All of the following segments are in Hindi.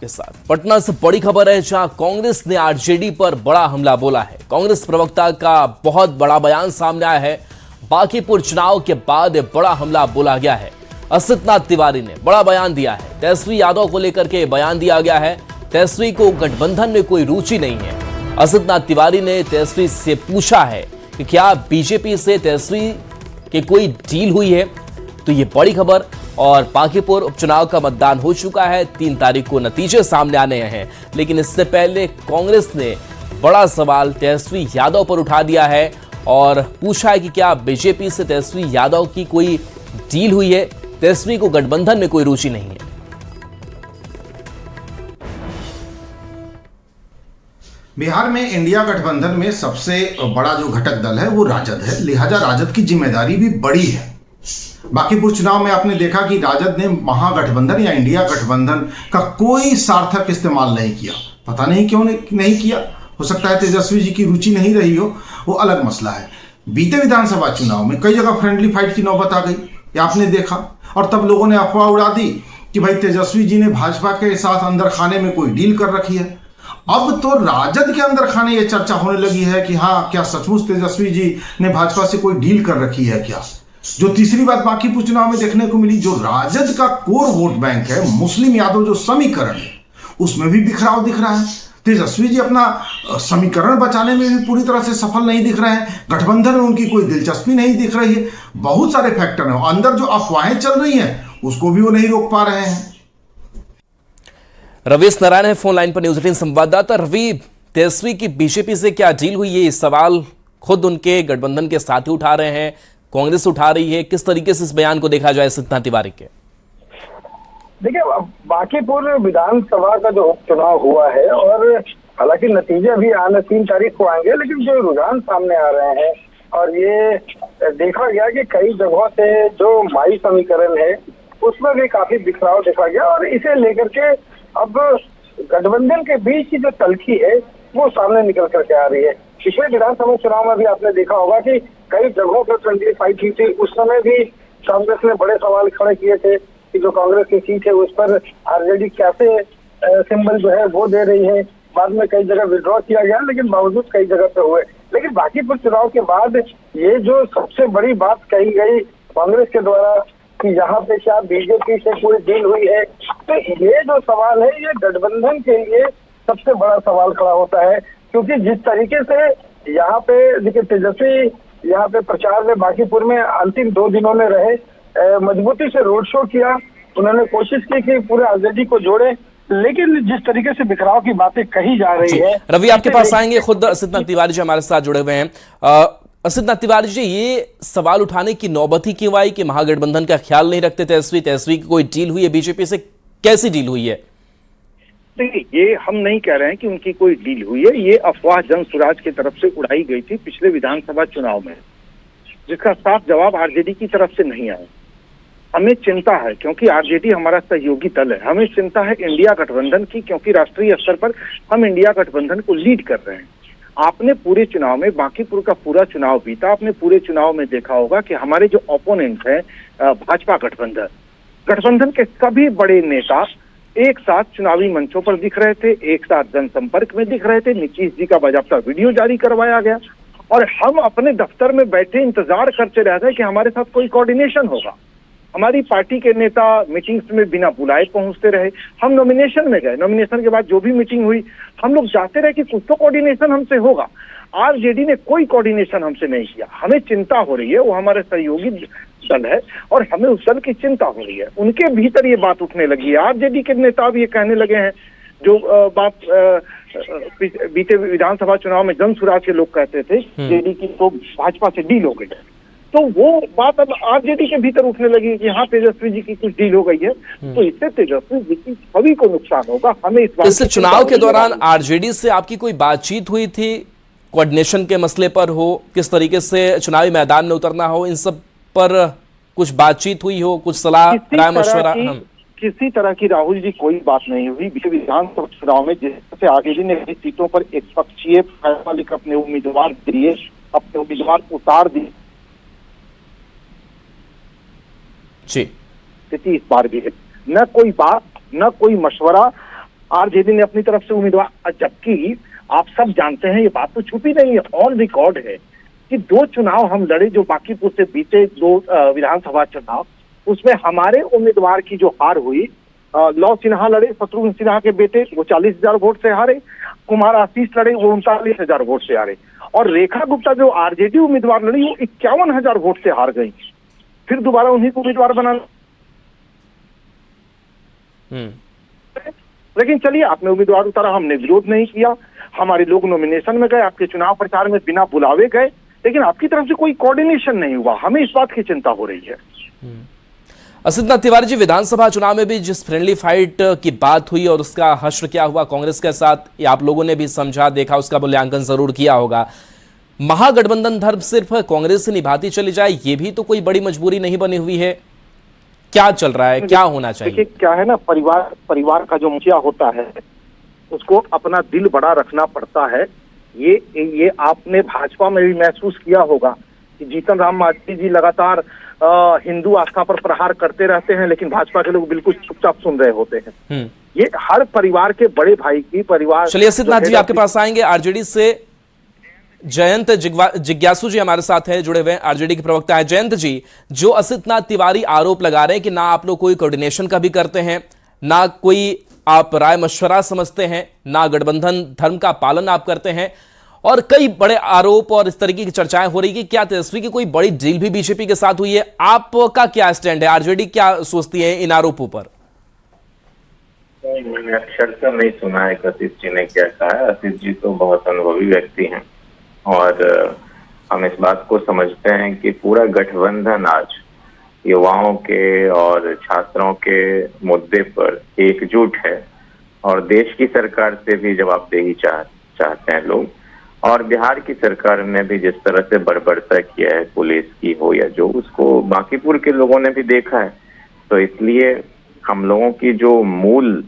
के साथ पटना से बड़ी खबर है, जहां कांग्रेस ने आरजेडी पर बड़ा हमला बोला है। कांग्रेस प्रवक्ता का बहुत बड़ा बयान सामने आया है। बांकीपुर चुनाव के बाद बड़ा हमला बोला गया है। असितनाथ तिवारी ने बड़ा बयान दिया है। तेजस्वी यादव को लेकर के बयान दिया गया है। तेजस्वी को गठबंधन में कोई रुचि नहीं है। असितनाथ तिवारी ने तेजस्वी से पूछा है कि क्या बीजेपी से तेजस्वी की कोई डील हुई है। तो ये बड़ी खबर। और बांकीपुर उपचुनाव का मतदान हो चुका है। 3 तारीख को नतीजे सामने आने हैं, लेकिन इससे पहले कांग्रेस ने बड़ा सवाल तेजस्वी यादव पर उठा दिया है और पूछा है कि क्या बीजेपी से तेजस्वी यादव की कोई डील हुई है। तेजस्वी को गठबंधन में कोई रुचि नहीं है। बिहार में इंडिया गठबंधन में सबसे बड़ा जो घटक दल है वो राजद है, लिहाजा राजद की जिम्मेदारी भी बड़ी है। बांकीपुर चुनाव में आपने देखा कि राजद ने महागठबंधन या इंडिया गठबंधन का कोई सार्थक इस्तेमाल नहीं किया। पता नहीं क्यों नहीं किया। हो सकता है तेजस्वी जी की रुचि नहीं रही हो, वो अलग मसला है। बीते विधानसभा चुनाव में कई जगह फ्रेंडली फाइट की नौबत आ गई, ये आपने देखा, और तब लोगों ने अफवाह उड़ा दी कि भाई तेजस्वी जी ने भाजपा के साथ अंदर खाने में कोई डील कर रखी है। अब तो राजद के अंदर खाने ये चर्चा होने लगी है कि हाँ, क्या सचमुच तेजस्वी जी ने भाजपा से कोई डील कर रखी है क्या। जो तीसरी बात बांकीपुर चुनाव में देखने को मिली, जो राजद का कोर वोट बैंक है, मुस्लिम यादव जो समीकरण है, उसमें भी बिखराव दिख रहा है। तेजस्वी जी अपना समीकरण बचाने में भी पूरी तरह से सफल नहीं दिख रहे हैं। गठबंधन में उनकी कोई दिलचस्पी नहीं दिख रही है। बहुत सारे फैक्टर हैं। अंदर जो अफवाहें चल रही हैं उसको भी वो नहीं रोक पा रहे हैं। रवीश नारायण है फोन लाइन पर, न्यूज 18 संवाददाता। रवि, तेजस्वी की बीजेपी से क्या डील हुई है, ये सवाल खुद उनके गठबंधन के साथी उठा रहे हैं, कांग्रेस उठा रही है। किस तरीके से इस बयान को देखा जाए असितनाथ तिवारी के? देखिए, बांकीपुर विधानसभा का जो उपचुनाव हुआ है, और हालांकि नतीजे अभी आने 3 तारीख को आएंगे, लेकिन जो रुझान सामने आ रहे हैं और ये देखा गया कि कई जगहों से जो माई समीकरण है उसमें भी काफी बिखराव देखा गया, और इसे लेकर के अब गठबंधन के बीच की जो तल्खी है वो सामने निकल करके आ रही है। पिछले विधानसभा चुनाव में भी आपने देखा होगा कि कई जगहों पर फ्रेंडली फाइट हुई थी। उस समय भी कांग्रेस ने बड़े सवाल खड़े किए थे कि जो कांग्रेस की सीट है उस पर आरजेडी कैसे सिंबल जो है वो दे रही है। बाद में कई जगह विड्रॉ किया गया, लेकिन बावजूद कई जगह पे हुए। लेकिन बांकीपुर चुनाव के बाद ये जो सबसे बड़ी बात कही गई कांग्रेस के द्वारा कि यहाँ पे क्या बीजेपी से कोई डील हुई है, तो ये जो सवाल है ये गठबंधन के लिए सबसे बड़ा सवाल खड़ा होता है। क्योंकि जिस तरीके से यहाँ पे देखिए तेजस्वी यहाँ पे प्रचार में बांकीपुर में अंतिम 2 दिनों में रहे, मजबूती से रोड शो किया, उन्होंने कोशिश की कि पूरे आरजेडी को जोड़े, लेकिन जिस तरीके से बिखराव की बातें कही जा रही है। रवि, आपके पास आएंगे, खुद असितनाथ तिवारी जी हमारे साथ जुड़े हुए हैं। असितनाथ तिवारी जी, ये सवाल उठाने की नौबत ही क्यों आई कि महागठबंधन का ख्याल नहीं रखते तेजस्वी की कोई डील हुई है बीजेपी से? कैसी डील हुई है? देखिए, ये हम नहीं कह रहे हैं कि उनकी कोई डील हुई है। ये अफवाह जन स्वराज की तरफ से उड़ाई गई थी पिछले विधानसभा चुनाव में, जिसका साफ जवाब आरजेडी की तरफ से नहीं आया। हमें चिंता है क्योंकि आरजेडी हमारा सहयोगी दल है। हमें चिंता है इंडिया गठबंधन की, क्योंकि राष्ट्रीय स्तर पर हम इंडिया गठबंधन को लीड कर रहे हैं। आपने पूरे चुनाव में, बांकीपुर का पूरा चुनाव बीता, आपने पूरे चुनाव में देखा होगा कि हमारे जो ओपोनेंट है भाजपा गठबंधन के सभी बड़े नेता एक साथ चुनावी मंचों पर दिख रहे थे, एक साथ जनसंपर्क में दिख रहे थे। नीतीश जी का बाकायदा वीडियो जारी करवाया गया और हम अपने दफ्तर में बैठे इंतजार करते रह गए कि हमारे साथ कोई कोऑर्डिनेशन होगा। हमारी पार्टी के नेता मीटिंग्स में बिना बुलाए पहुंचते रहे। हम नॉमिनेशन में गए, नॉमिनेशन के बाद जो भी मीटिंग हुई हम लोग चाहते रहे कि कुछ तो कोऑर्डिनेशन हमसे होगा। आरजेडी ने कोई कोऑर्डिनेशन हमसे नहीं किया। हमें चिंता हो रही है, वो हमारे सहयोगी दल है और हमें उस दल की चिंता हो रही है। उनके भीतर ये बात उठने लगी है। आरजेडी के नेता भी ये कहने लगे हैं जो बात बीते विधानसभा चुनाव में जन स्वराज के लोग कहते थे जेडी की तो भाजपा से डील हो गई, तो वो बात अब आरजेडी के भीतर उठने लगी कि हाँ तेजस्वी जी की कुछ डील हो गई है। तो इससे तेजस्वी जी की छवि को नुकसान होगा। हमें इस चुनाव के दौरान आरजेडी से आपकी कोई बातचीत हुई थी, कोऑर्डिनेशन के मसले पर हो, किस तरीके से चुनावी मैदान में उतरना हो, इन सब पर कुछ बातचीत हुई हो, कुछ सलाह राय मशवरा? किसी तरह की राहुल जी कोई बात नहीं हुई। विधानसभा चुनाव में जैसे आरजेडी ने कई सीटों पर एक पक्षीय फैसला लेकर अपने उम्मीदवार दिए, अपने उम्मीदवार उतार दिए जी, स्थिति इस बार भी है। न कोई बात, न कोई मशवरा, आरजेडी ने अपनी तरफ से उम्मीदवार, जबकि आप सब जानते हैं, ये बात तो छुपी नहीं है, ऑन रिकॉर्ड है कि 2 चुनाव हम लड़े जो बांकीपुर से बीते 2 विधानसभा चुनाव, उसमें हमारे उम्मीदवार की जो हार हुई, लव सिन्हा लड़े, शत्रुघ्न सिन्हा के बेटे, वो 40,000 वोट से हारे। कुमार आशीष लड़े, वो 39,000 वोट से हारे। और रेखा गुप्ता जो आरजेडी उम्मीदवार लड़ी, वो 51,000 वोट से हार गई। फिर दोबारा उन्हीं को उम्मीदवार बना। लेकिन चलिए, आपने उम्मीदवार उतारा, हमने विरोध नहीं किया। हमारे लोग नॉमिनेशन में गए, आपके चुनाव प्रचार में बिना बुलावे गए, लेकिन आपकी तरफ से कोई कोऑर्डिनेशन नहीं हुआ। हमें इस बात की चिंता हो रही है। असितनाथ तिवारी जी, विधानसभा चुनाव में भी जिस फ्रेंडली फाइट की बात हुई और उसका हश्र क्या हुआ कांग्रेस के साथ, ये आप लोगों ने भी समझा, देखा, उसका मूल्यांकन जरूर किया होगा। महागठबंधन धर्म सिर्फ कांग्रेस से निभाती चली जाए, ये भी तो कोई बड़ी मजबूरी नहीं बनी हुई है। क्या चल रहा है, क्या होना चाहिए? देखिए, क्या है ना, परिवार का जो मुखिया होता है उसको अपना दिल बड़ा रखना पड़ता है। ये आपने भाजपा में भी महसूस किया होगा कि जीतन राम मांझी जी लगातार हिंदू आस्था पर प्रहार करते रहते हैं, लेकिन भाजपा के लोग बिल्कुल चुपचाप सुन रहे होते हैं। ये हर परिवार के बड़े भाई की परिवार। चलिए असितनाथ जी, आपके पास आएंगे। आरजेडी से जयंत जिज्ञासु जी हमारे साथ हैं, जुड़े हुए हैं, आरजेडी के प्रवक्ता है। जयंत जी, जो असितनाथ तिवारी आरोप लगा रहे हैं कि ना आप लोग कोई कोऑर्डिनेशन का भी करते हैं, ना कोई आप राय मशवरा समझते हैं, ना गठबंधन धर्म का पालन आप करते हैं, और कई बड़े आरोप और इस तरीके की चर्चाएं हो रही कि क्या तेजस्वी की कोई बड़ी डील भी बीजेपी के साथ हुई है। आपका क्या स्टैंड है? आरजेडी क्या सोचती है इन आरोपों पर? मैंने अक्षर से नहीं है आशीष जी ने क्या कहा है। आशीष जी तो बहुत अनुभवी व्यक्ति हैं और हम इस बात को समझते हैं कि पूरा गठबंधन आज युवाओं के और छात्रों के मुद्दे पर एकजुट है और देश की सरकार से भी जवाबदेही चाहते हैं लोग। और बिहार की सरकार ने भी जिस तरह से बर्बरता किया है, पुलिस की हो या जो, उसको बांकीपुर के लोगों ने भी देखा है। तो इसलिए हम लोगों की जो मूल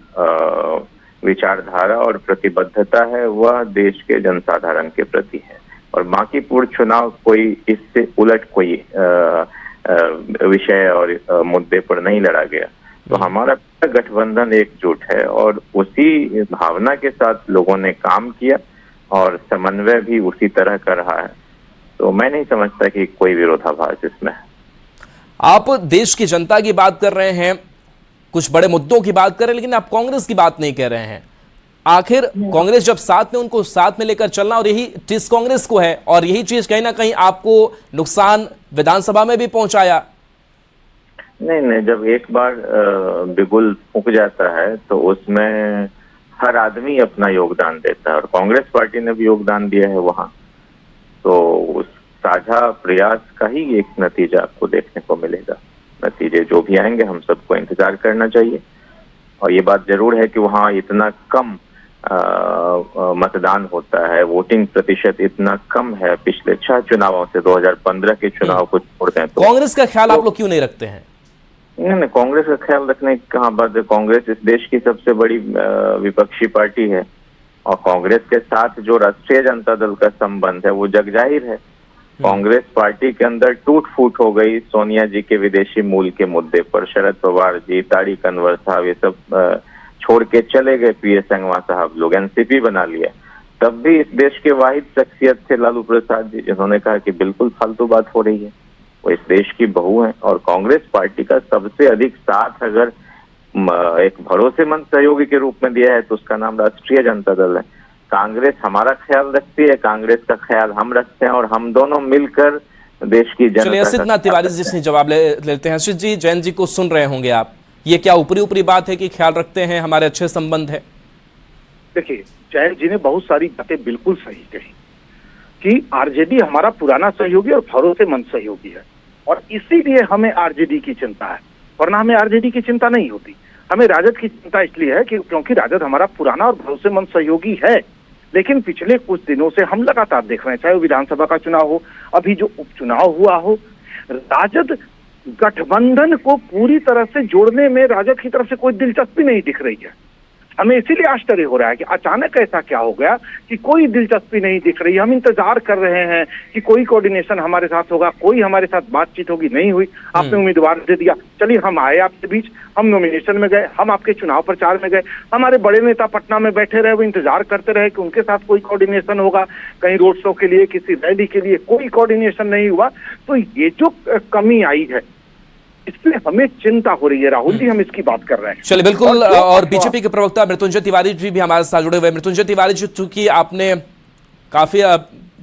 विचारधारा और प्रतिबद्धता है वह देश के जनसाधारण के प्रति है। और बांकीपुर चुनाव कोई इससे उलट कोई विषय और मुद्दे पर नहीं लड़ा गया। तो हमारा गठबंधन एकजुट है और उसी भावना के साथ लोगों ने काम किया और समन्वय भी उसी तरह कर रहा है। तो मैं नहीं समझता कि कोई विरोधाभास इसमें है। आप देश की जनता की बात कर रहे हैं, कुछ बड़े मुद्दों की बात कर रहे हैं, लेकिन आप कांग्रेस की बात नहीं कह रहे हैं। आखिर कांग्रेस जब साथ में, उनको साथ में लेकर चलना, और यही टिस कांग्रेस को है, और यही चीज कहीं ना कहीं आपको नुकसान विधानसभा में भी पहुंचाया। नहीं, जब एक बार बिगुल फूंक जाता है तो उसमें हर आदमी अपना योगदान देता है और कांग्रेस पार्टी ने भी योगदान दिया है वहां। तो उस साझा प्रयास का ही एक नतीजा आपको देखने को मिलेगा। नतीजे जो भी आएंगे हम सबको इंतजार करना चाहिए। और ये बात जरूर है कि वहाँ इतना कम मतदान होता है, वोटिंग प्रतिशत इतना कम है पिछले 6 चुनावों से, 2015 के चुनाव को छोड़ दें तो। कांग्रेस का ख्याल आप लोग क्यों नहीं रखते हैं? नहीं, कांग्रेस का ख्याल रखने की कहाँ बात है। कांग्रेस इस देश की सबसे बड़ी विपक्षी पार्टी है और कांग्रेस के साथ जो राष्ट्रीय जनता दल का संबंध है वो जगजाहिर है। कांग्रेस पार्टी के अंदर टूट फूट हो गई सोनिया जी के विदेशी मूल के मुद्दे पर। शरद पवार जी, तारिक अनवर साहब, ये सब छोड़ के चले गए। पीएस संगमा साहब लोग एनसीपी बना लिया। तब भी इस देश के वाहिद शख्सियत थे लालू प्रसाद जी, जिन्होंने कहा कि बिल्कुल फालतू बात हो रही है। वो इस देश की बहू है और कांग्रेस पार्टी का सबसे अधिक साथ अगर एक भरोसेमंद सहयोगी के रूप में दिया है तो उसका नाम राष्ट्रीय जनता दल है। कांग्रेस हमारा ख्याल रखती है, कांग्रेस का ख्याल हम रखते हैं और हम दोनों मिलकर देश की जनता। चलिए असितनाथ तिवारी जी से जवाब लेते हैं। असित जी, जैन जी को सुन रहे होंगे आप, ये क्या ऊपरी बात है कि ख्याल रखते हैं, हमारे अच्छे संबंध है? देखिए, जैन जी ने बहुत सारी बातें बिल्कुल सही कही कि आरजेडी हमारा पुराना सहयोगी और भरोसेमंद सहयोगी है और इसीलिए हमें आरजेडी की चिंता है, वरना हमें आरजेडी की चिंता नहीं होती। हमें राजद की चिंता इसलिए है कि क्योंकि राजद हमारा पुराना और भरोसेमंद सहयोगी है। लेकिन पिछले कुछ दिनों से हम लगातार देख रहे हैं, चाहे वो विधानसभा का चुनाव हो, अभी जो उपचुनाव हुआ हो, राजद गठबंधन को पूरी तरह से जोड़ने में राजद की तरफ से कोई दिलचस्पी नहीं दिख रही है। हमें इसीलिए आश्चर्य हो रहा है कि अचानक ऐसा क्या हो गया कि कोई दिलचस्पी नहीं दिख रही। हम इंतजार कर रहे हैं कि कोई कोऑर्डिनेशन हमारे साथ होगा, कोई हमारे साथ बातचीत होगी, नहीं हुई। आपने उम्मीदवार दे दिया, चलिए हम आए आपके बीच, हम नॉमिनेशन में गए, हम आपके चुनाव प्रचार में गए, हमारे बड़े नेता पटना में बैठे रहे, वो इंतजार करते रहे कि उनके साथ कोई कोऑर्डिनेशन होगा, कहीं रोड शो के लिए, किसी रैली के लिए, कोई कोऑर्डिनेशन नहीं हुआ। तो ये जो कमी आई है इसलिए हमें चिंता हो रही है राहुल जी, हम इसकी बात कर रहे हैं। चलिए बिल्कुल। और बीजेपी के प्रवक्ता मृत्युंजय तिवारी जी भी हमारे साथ जुड़े हुए। मृत्युंजय तिवारी जी, चूंकि आपने काफी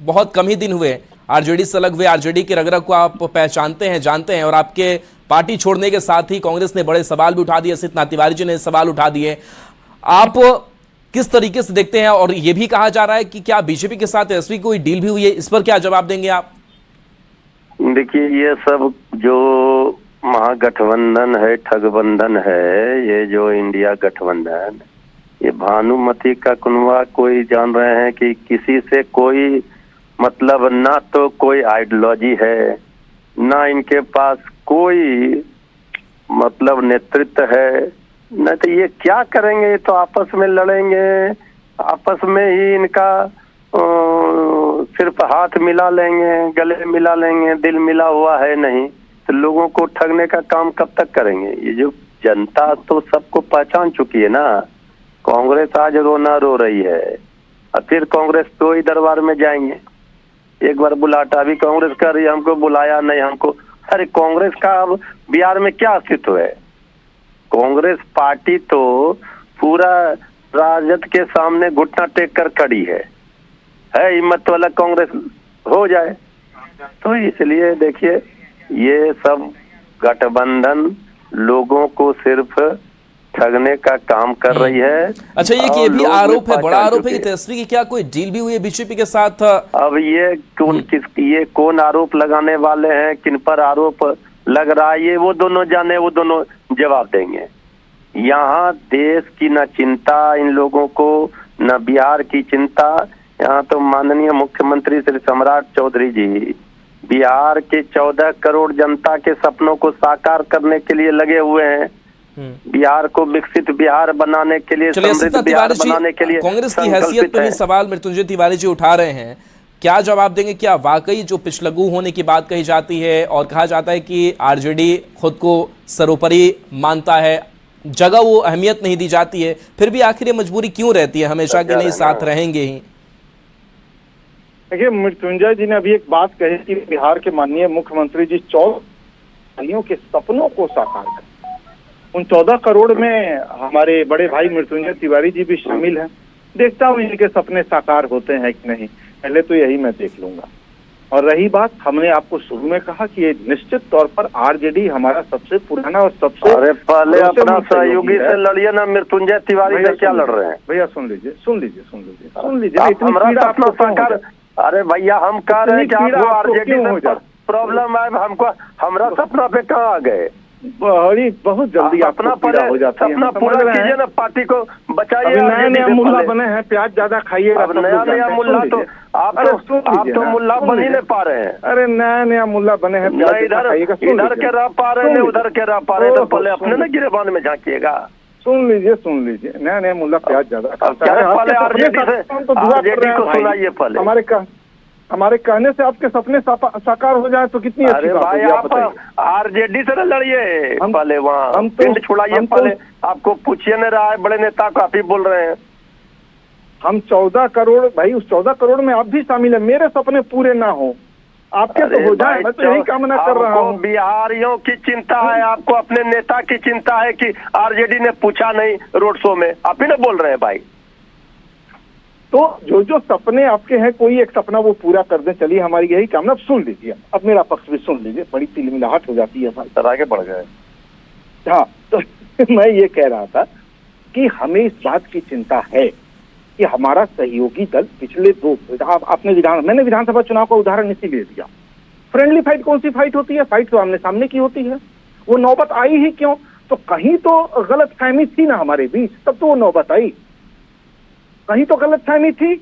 बहुत कम ही दिन हुए आरजेडी से अलग हुए, आरजेडी के रग रग को आप पहचानते हैं, जानते हैं, और आपके पार्टी छोड़ने के साथ ही कांग्रेस ने बड़े सवाल भी उठा दिए, सिर्फ तिवारी जी ने सवाल उठा दिए। आप किस तरीके से देखते हैं? और यह भी कहा जा रहा है कि क्या बीजेपी के साथ ऐसी कोई डील भी हुई है, इस पर क्या जवाब देंगे आप? देखिए, ये सब जो महागठबंधन है, ठगबंधन है, ये जो इंडिया गठबंधन, ये भानुमति का कुनवा कोई जान रहे हैं कि किसी से कोई मतलब ना, तो कोई आइडियोलॉजी है ना, इनके पास कोई मतलब नेतृत्व है, न तो ये क्या करेंगे। ये तो आपस में लड़ेंगे, आपस में ही इनका सिर्फ हाथ मिला लेंगे, गले मिला लेंगे, दिल मिला हुआ है नहीं। तो लोगों को ठगने का काम कब तक करेंगे? ये जो जनता तो सबको पहचान चुकी है ना। कांग्रेस आज रोना रो रही है, और फिर कांग्रेस तो ही दरबार में जाएंगे। एक बार बुलाटा भी कांग्रेस कर रही है, हमको बुलाया नहीं हमको। अरे कांग्रेस का अब बिहार में क्या अस्तित्व है? कांग्रेस पार्टी तो पूरा राजद के सामने घुटना टेक कर खड़ी है हिम्मत वाला कांग्रेस हो जाए। तो इसलिए देखिए, ये सब गठबंधन लोगों को सिर्फ ठगने का काम कर रही है। अच्छा, ये भी आरोप है, बड़ा आरोप है कि तेजस्वी की क्या कोई डील भी हुई है बीजेपी के साथ? अब ये कौन आरोप लगाने वाले हैं, किन पर आरोप लग रहा है, ये वो दोनों जाने, वो दोनों जवाब देंगे। यहाँ देश की न चिंता इन लोगों को, न बिहार की चिंता। यहाँ तो माननीय मुख्यमंत्री श्री सम्राट चौधरी जी बिहार के 14 करोड़ जनता के सपनों को साकार करने के लिए लगे हुए हैं। बिहार को विकसित बिहार बनाने के लिए, समृद्ध बिहार बनाने के लिए कांग्रेस की हैसियत पर ही सवाल मृत्युंजय तिवारी जी उठा रहे हैं। क्या जवाब देंगे? क्या वाकई जो पिछलग्गू होने की बात कही जाती है और कहा जाता है कि आरजेडी खुद को सर्वोपरि मानता है, जगह वो अहमियत नहीं दी जाती है, फिर भी आखिर ये मजबूरी क्यों रहती है हमेशा के नहीं साथ रहेंगे ही? देखिए, मृत्युंजय जी ने अभी एक बात कही कि बिहार के माननीय मुख्यमंत्री जी 14 के सपनों को साकार कर। उन 14 करोड़ में हमारे बड़े भाई मृत्युंजय तिवारी जी भी शामिल हैं। देखता हूँ इनके सपने साकार होते हैं कि नहीं, पहले तो यही मैं देख लूंगा। और रही बात, हमने आपको शुरू में कहा कि ये निश्चित तौर पर आरजेडी हमारा सबसे पुराना और सबसे, अरे पहले अपना सहयोगी से लड़िए ना, मृत्युंजय तिवारी से क्या लड़ रहे हैं? भैया सुन लीजिए। हमारा अपना साकार। अरे भैया, हम कह रहे हैं कि आपको आरजेडी में प्रॉब्लम है, हमको हमारा सपना पे कहाँ आ गए? बहुत जल्दी अपना हो जाता है। अपना पूरा कीजिए ना, पार्टी को बचाइए। नया मुल्ला बने हैं, प्याज ज्यादा खाइए। नया मुल्ला तो आप तो मुल्ला बन ही नहीं पा रहे हैं। अरे नया मुल्ला बने हैं, इधर के रह पा रहे हैं, उधर के रह पा रहे हैं। तो पहले अपने ना गिरेबान में झांकिएगा। सुन लीजिए, नया मुल्ला प्याज ज्यादा खाता है। पहले आरजेडी को सुनाइए। पहले हमारे कहने से आपके सपने साकार हो जाए तो कितनी अच्छी बात भाई। आप आरजेडी से लड़िए, पहले वहाँ पिंड छुड़ाइए। पहले आपको पूछिए नहीं रहा है, बड़े नेता को आप ही बोल रहे हैं। हम 14 करोड़ भाई, उस 14 करोड़ में आप भी शामिल है। मेरे सपने पूरे ना हो, आपके तो हो जाए, मैं तो यही कामना कर रहा हूँ। बिहारियों की चिंता है, आपको अपने नेता की चिंता है कि आरजेडी ने पूछा नहीं रोड शो में, आप ही ना बोल रहे हैं भाई। तो जो सपने आपके हैं, कोई एक सपना वो पूरा कर दें, चलिए हमारी यही कामना। अब सुन लीजिए, अब मेरा पक्ष भी सुन लीजिए, बड़ी तिलमिलाहट हो जाती है भाई, सर आगे बढ़ गए। हाँ, तो मैं ये कह रहा था कि हमें इस बात की चिंता है कि हमारा सहयोगी दल पिछले मैंने विधानसभा चुनाव का उदाहरण इसीलिए दिया। फ्रेंडली फाइट कौन सी फाइट होती है? फाइट तो आमने सामने की होती है। वो नौबत आई ही क्यों? तो कहीं तो गलतफहमी थी ना हमारे बीच, तब तो वो नौबत आई। कहीं तो गलतफहमी थी।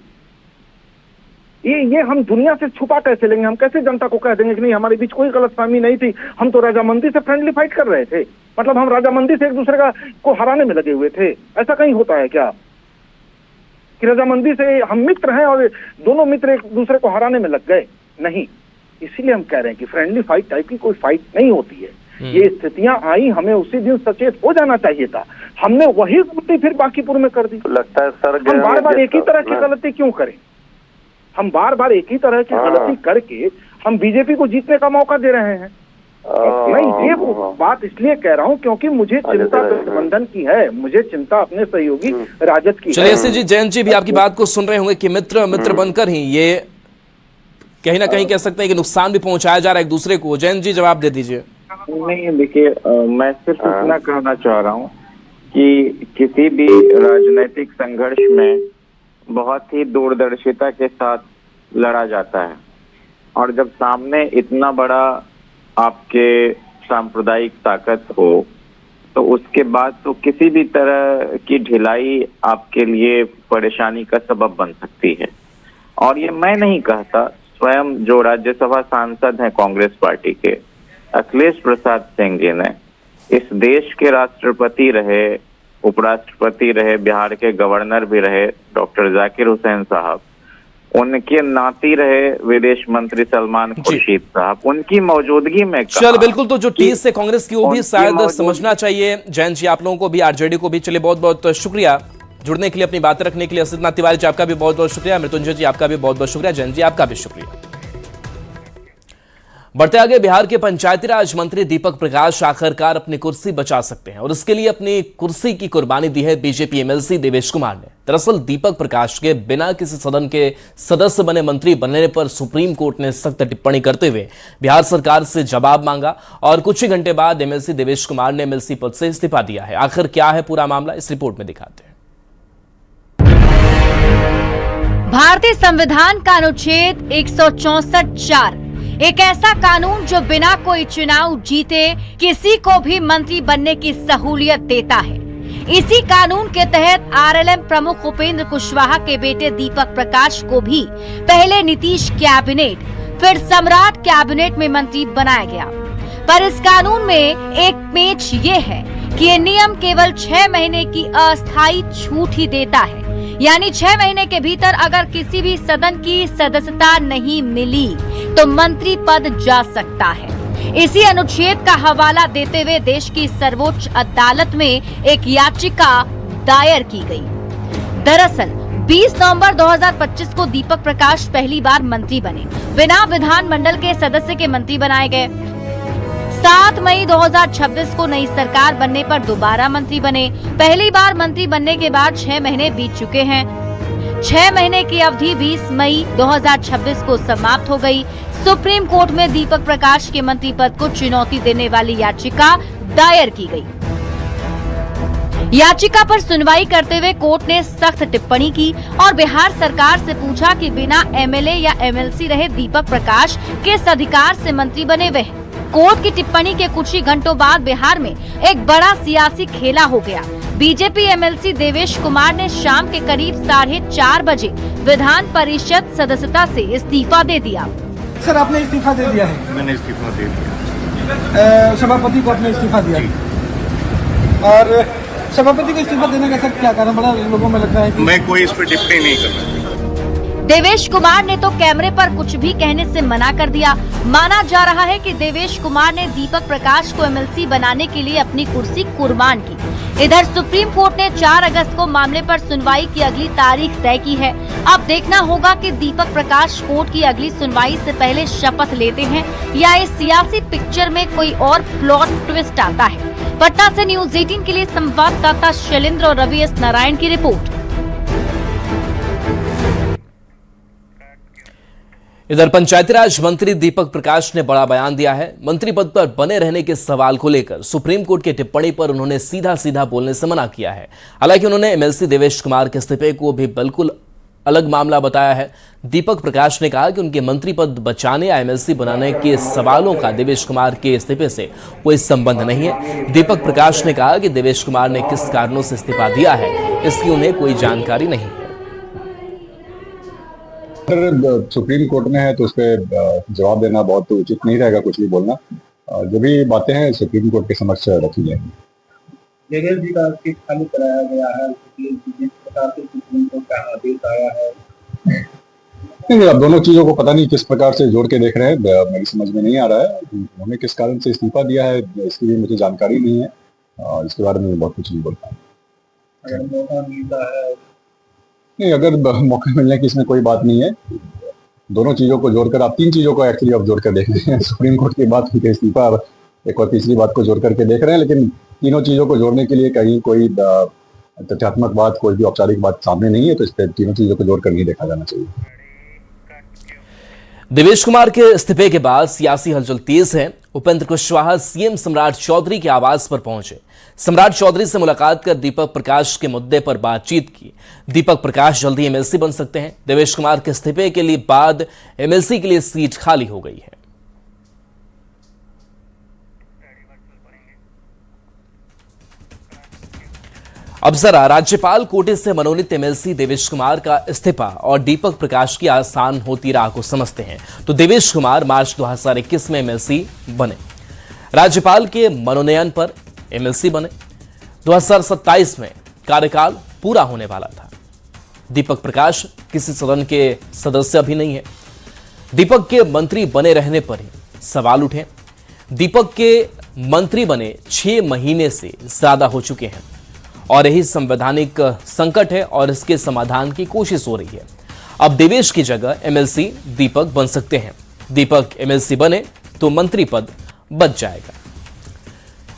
ये हम दुनिया से छुपा कैसे लेंगे? हम कैसे जनता को कह देंगे कि नहीं हमारे बीच कोई गलतफहमी नहीं थी, हम तो रजामंदी से फ्रेंडली फाइट कर रहे थे? मतलब हम राजामंदी से एक दूसरे को हराने में लगे हुए थे? ऐसा कहीं होता है क्या कि रजामंदी से हम मित्र हैं और दोनों मित्र एक दूसरे को हराने में लग गए? नहीं। इसीलिए हम कह रहे हैं कि फ्रेंडली फाइट टाइप की कोई फाइट नहीं होती है। ये स्थितियां आई, हमें उसी दिन सचेत हो जाना चाहिए था। हमने वही गलती फिर बांकीपुर में कर दी। तो लगता है सर हम बार बार एक ही तरह की गलती क्यों करें? हम बार बार एक ही तरह की गलती करके हम बीजेपी को जीतने का मौका दे रहे हैं। मैं ये बात इसलिए कह रहा हूँ क्योंकि मुझे चिंता गठबंधन की है, मुझे चिंता अपने सहयोगी राजद की है। चलिए एससी जी, जयंत जी भी आपकी बात को सुन रहे होंगे कि मित्र बनकर ही ये कहीं ना कहीं कह सकते हैं कि नुकसान भी पहुंचाया जा रहा है एक दूसरे को। जयंत जी जवाब दे दीजिए। नहीं, देखिए, मैं सिर्फ इतना कहना चाह रहा हूँ कि किसी भी राजनीतिक संघर्ष में बहुत ही दूरदर्शिता के साथ लड़ा जाता है, और जब सामने इतना बड़ा आपके सांप्रदायिक ताकत हो तो उसके बाद तो किसी भी तरह की ढिलाई आपके लिए परेशानी का सबब बन सकती है। और ये मैं नहीं कहता, स्वयं जो राज्यसभा सांसद हैं कांग्रेस पार्टी के अखिलेश प्रसाद सिंह जी ने, इस देश के राष्ट्रपति रहे, उपराष्ट्रपति रहे, बिहार के गवर्नर भी रहे डॉक्टर जाकिर हुसैन साहब, उनके नाती रहे विदेश मंत्री सलमान खुर्शीद साहब, उनकी मौजूदगी में चल बिल्कुल, तो जो टीस से कांग्रेस की वो भी शायद समझना चाहिए। जयंत जी, आप लोगों को भी, आरजेडी को भी। चलिए बहुत बहुत शुक्रिया जुड़ने के लिए, अपनी बातें रखने के लिए। असित नाथ तिवारी जी आपका भी बहुत बहुत शुक्रिया। मृत्युंजय जी आपका भी बहुत बहुत शुक्रिया। जयंत जी आपका भी शुक्रिया। बढ़ते आगे, बिहार के पंचायती राज मंत्री दीपक प्रकाश आखिरकार अपनी कुर्सी बचा सकते हैं और इसके लिए अपनी कुर्सी की कुर्बानी दी है बीजेपी एमएलसी देवेश कुमार ने। दरअसल दीपक प्रकाश के बिना किसी सदन के सदस्य बने मंत्री बनने पर सुप्रीम कोर्ट ने सख्त टिप्पणी करते हुए बिहार सरकार से जवाब मांगा और कुछ ही घंटे बाद एमएलसी देवेश कुमार ने एमएलसी पद से इस्तीफा दिया है। आखिर क्या है पूरा मामला, इस रिपोर्ट में दिखाते हैं। भारतीय संविधान का अनुच्छेद 164(4) एक ऐसा कानून जो बिना कोई चुनाव जीते किसी को भी मंत्री बनने की सहूलियत देता है। इसी कानून के तहत आरएलएम प्रमुख उपेंद्र कुशवाहा के बेटे दीपक प्रकाश को भी पहले नीतीश कैबिनेट फिर सम्राट कैबिनेट में मंत्री बनाया गया। पर इस कानून में एक पेच ये है कि ये नियम केवल 6 महीने की अस्थायी छूट ही देता है, यानी 6 महीने के भीतर अगर किसी भी सदन की सदस्यता नहीं मिली तो मंत्री पद जा सकता है। इसी अनुच्छेद का हवाला देते हुए देश की सर्वोच्च अदालत में एक याचिका दायर की गई। दरअसल 20 नवंबर 2025 को दीपक प्रकाश पहली बार मंत्री बने, बिना विधानमंडल के सदस्य के मंत्री बनाए गए। 7 मई 2026 को नई सरकार बनने पर दोबारा मंत्री बने। पहली बार मंत्री बनने के बाद 6 महीने बीत चुके हैं। 6 महीने की अवधि 20 मई 2026 को समाप्त हो गई। सुप्रीम कोर्ट में दीपक प्रकाश के मंत्री पद को चुनौती देने वाली याचिका दायर की गई। याचिका पर सुनवाई करते हुए कोर्ट ने सख्त टिप्पणी की और बिहार सरकार से पूछा कि बिना एमएलए या एमएलसी रहे दीपक प्रकाश किस अधिकार से मंत्री बने हुए हैं। कोर्ट की टिप्पणी के कुछ ही घंटों बाद बिहार में एक बड़ा सियासी खेला हो गया। बीजेपी एमएलसी देवेश कुमार ने शाम के करीब 4:30 बजे विधान परिषद सदस्यता से इस्तीफा दे दिया। सर, आपने इस्तीफा दे दिया है? मैंने इस्तीफा दे दिया। सभापति को आपने इस्तीफा दिया और सभापति को इस्तीफा देने का सर क्या कारण? बड़ा लोगों में लगता है कि मैं कोई इस पर टिप्पणी नहीं करना। देवेश कुमार ने तो कैमरे पर कुछ भी कहने से मना कर दिया। माना जा रहा है कि देवेश कुमार ने दीपक प्रकाश को एमएलसी बनाने के लिए अपनी कुर्सी कुर्बान की। इधर सुप्रीम कोर्ट ने 4 अगस्त को मामले पर सुनवाई की अगली तारीख तय की है। अब देखना होगा कि दीपक प्रकाश कोर्ट की अगली सुनवाई से पहले शपथ लेते हैं या इस सियासी पिक्चर में कोई और प्लॉट ट्विस्ट आता है। पटना से न्यूज 18 के लिए संवाददाता शैलेंद्र और रवि एस नारायण की रिपोर्ट। इधर पंचायती राज मंत्री दीपक प्रकाश ने बड़ा बयान दिया है। मंत्री पद पर बने रहने के सवाल को लेकर सुप्रीम कोर्ट की टिप्पणी पर उन्होंने सीधा सीधा बोलने से मना किया है। हालांकि उन्होंने एमएलसी देवेश कुमार के इस्तीफे को भी बिल्कुल अलग मामला बताया है। दीपक प्रकाश ने कहा कि उनके मंत्री पद बचाने या एमएलसी बनाने के सवालों का देवेश कुमार के इस्तीफे से कोई संबंध नहीं है। दीपक प्रकाश ने कहा कि देवेश कुमार ने किस कारणों से इस्तीफा दिया है इसकी उन्हें कोई जानकारी नहीं है। सुप्रीम कोर्ट में है तो उस पर जवाब देना बहुत उचित नहीं रहेगा, कुछ भी बोलना। जो भी बातें हैं सुप्रीम कोर्ट के समक्ष रखी जाएंगी। जगह जी का केस खाली कराया गया है, जिस प्रकार से सुप्रीम कोर्ट का आदेश आया है। नहीं, अब दोनों चीजों को पता नहीं किस प्रकार से जोड़ के देख रहे हैं, मेरी समझ में नहीं आ रहा है। उन्होंने किस कारण से इस्तीफा दिया है इसकी भी मुझे जानकारी नहीं है, इसके बारे में बहुत कुछ नहीं बोल पाऊंगा। अगर मौका मिलता है नहीं, अगर मौका मिलने की इसमें कोई बात नहीं है। दोनों चीजों को जोड़कर, आप तीन चीजों को एक्चुअली अब जोड़ कर देख रहे हैं, सुप्रीम कोर्ट की बात, उनके इस्तीफा, एक और तीसरी बात को जोड़ करके देख रहे हैं। लेकिन तीनों चीजों को जोड़ने के लिए कहीं कोई तथ्यात्मक बात, कोई भी औपचारिक बात सामने नहीं है, तो इस पर तीनों चीजों को जोड़कर नहीं देखा जाना चाहिए। देवेश कुमार के इस्तीफे के बाद सियासी हलचल तेज है। उपेंद्र कुशवाहा सीएम सम्राट चौधरी के आवास पर पहुंचे। सम्राट चौधरी से मुलाकात कर दीपक प्रकाश के मुद्दे पर बातचीत की। दीपक प्रकाश जल्दी एमएलसी बन सकते हैं। देवेश कुमार के इस्तीफे के लिए बाद एमएलसी के लिए सीट खाली हो गई है। अब जरा राज्यपाल कोटे से मनोनीत एमएलसी देवेश कुमार का इस्तीफा और दीपक प्रकाश की आसान होती राह को समझते हैं। तो देवेश कुमार मार्च 2021 में एमएलसी बने, राज्यपाल के मनोनयन पर एमएलसी बने। 2027 में कार्यकाल पूरा होने वाला था। दीपक प्रकाश किसी सदन के सदस्य भी नहीं है। दीपक के मंत्री बने रहने पर ही सवाल उठे। दीपक के मंत्री बने 6 महीने से ज्यादा हो चुके हैं और यही संवैधानिक संकट है और इसके समाधान की कोशिश हो रही है। अब देवेश की जगह एमएलसी दीपक बन सकते हैं। दीपक एमएलसी बने तो मंत्री पद बच जाएगा।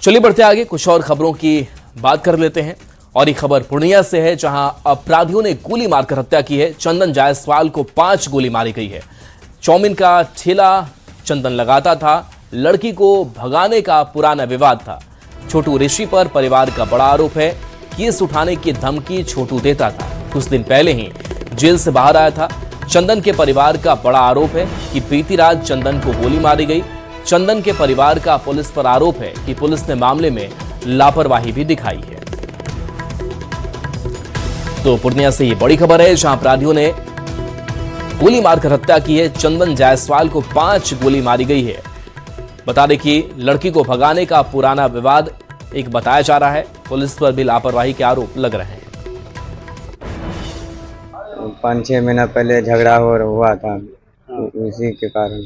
चलिए बढ़ते आगे, कुछ और खबरों की बात कर लेते हैं। और ये खबर पूर्णिया से है, जहां अपराधियों ने गोली मारकर हत्या की है। चंदन जायसवाल को 5 गोली मारी गई है। चौमिन का ठेला चंदन लगाता था। लड़की को भगाने का पुराना विवाद था। छोटू ऋषि पर परिवार का बड़ा आरोप है। केस उठाने की धमकी छोटू देता था। कुछ दिन पहले ही जेल से बाहर आया था। चंदन के परिवार का बड़ा आरोप है कि बीती रात चंदन को गोली मारी गई। चंदन के परिवार का पुलिस पर आरोप है कि पुलिस ने मामले में लापरवाही भी दिखाई है। तो पूर्णिया से ये बड़ी खबर है, जहां अपराधियों ने गोली मारकर हत्या की है। चंदन जायसवाल को 5 गोली मारी गई है। बता दें कि लड़की को भगाने का पुराना विवाद एक बताया जा रहा है। पुलिस पर भी लापरवाही के आरोप लग रहे हैं। 5-6 महीना पहले झगड़ा हुआ था, उसी के कारण।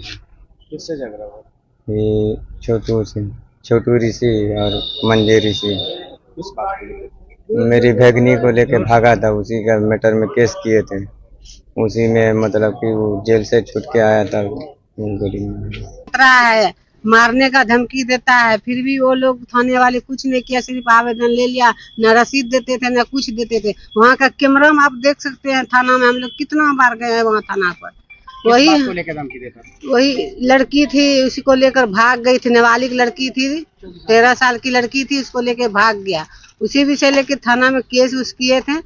किससे झगड़ा हुआ? ये छोटू ऋषि और मंजे ऋषि। किस बात को लेकर? मेरी भगनी को लेकर भागा था, उसी का मैटर में केस किए थे। उसी में मतलब कि वो जेल से छूट के आया था। गोली है, मारने का धमकी देता है, फिर भी वो लोग थाने वाले कुछ नहीं किया, सिर्फ आवेदन ले लिया। न रसीद देते थे न कुछ देते थे। वहाँ का कैमरा में आप देख सकते हैं। थाना में हम लोग कितना बार गए हैं वहाँ थाना पर। वही लड़की थी, उसी को लेकर भाग गई थी। नाबालिग लड़की थी, 13 साल की लड़की थी, उसको लेकर भाग गया। उसी विषय लेके थाना में केस उस किए थे।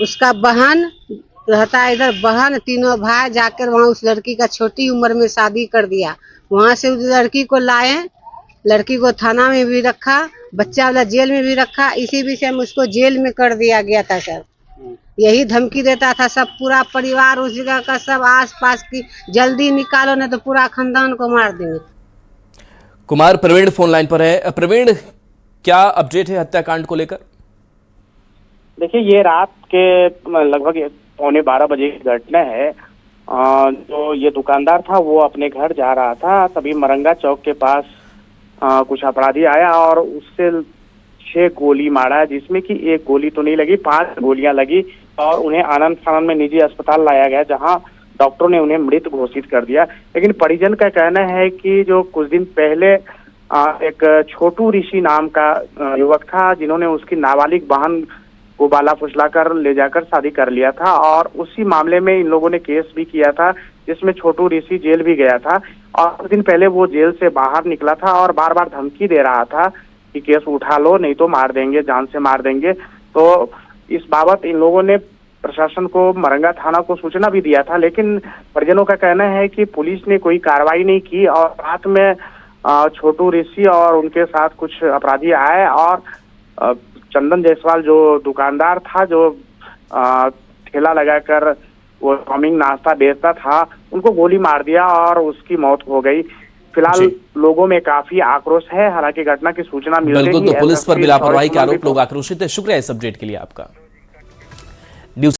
उसका बहन रहता है इधर, बहन तीनों भाई जाकर वहाँ उस लड़की का छोटी उम्र में शादी कर दिया। वहाँ से उस लड़की को लाए, लड़की को थाना में भी रखा, बच्चा वाला जेल में भी रखा। इसी विषय में उसको जेल में कर दिया गया था सर। यही धमकी देता था सब, पूरा परिवार उस जगह का, सब आस पास की, जल्दी निकालो नहीं तो पूरा खानदान को मार देंगे। कुमार प्रवीण फोन लाइन पर है। प्रवीण, क्या अपडेट है हत्याकांड को लेकर? देखिए, ये रात के लगभग 11:15 बजे की घटना है। जो ये दुकानदार था वो अपने घर जा रहा था, तभी मरंगा चौक के पास कुछ अपराधी आया और उससे 6 गोली मारा, जिसमें कि 1 गोली तो नहीं लगी, 5 गोलियां लगी और उन्हें आनंद फानंद में निजी अस्पताल लाया गया, जहां डॉक्टरों ने उन्हें मृत घोषित कर दिया। लेकिन परिजन का कहना है कि जो कुछ दिन पहले एक छोटू ऋषि नाम का युवक था, जिन्होंने उसकी नाबालिग बहन को बाला फुसला कर ले जाकर शादी कर लिया था और उसी मामले में इन लोगों ने केस भी किया था, जिसमें छोटू ऋषि जेल भी गया था। और कुछ दिन पहले वो जेल से बाहर निकला था और बार बार धमकी दे रहा था कि केस उठा लो, नहीं तो मार देंगे, जान से मार देंगे। तो इस बाबत इन लोगों ने प्रशासन को, मरंगा थाना को सूचना भी दिया था, लेकिन परिजनों का कहना है कि पुलिस ने कोई कार्रवाई नहीं की और रात में छोटू ऋषि और उनके साथ कुछ अपराधी आए और चंदन जायसवाल जो दुकानदार था, जो ठेला लगाकर वो चाउमीन नाश्ता बेचता था, उनको गोली मार दिया और उसकी मौत हो गई। फिलहाल लोगों में काफी आक्रोश है। हालांकि घटना की सूचना मिलते ही बिल्कुल, तो पुलिस पर भी लापरवाही के SSP आरोप लोग आक्रोशित है। शुक्रिया इस अपडेट के लिए आपका।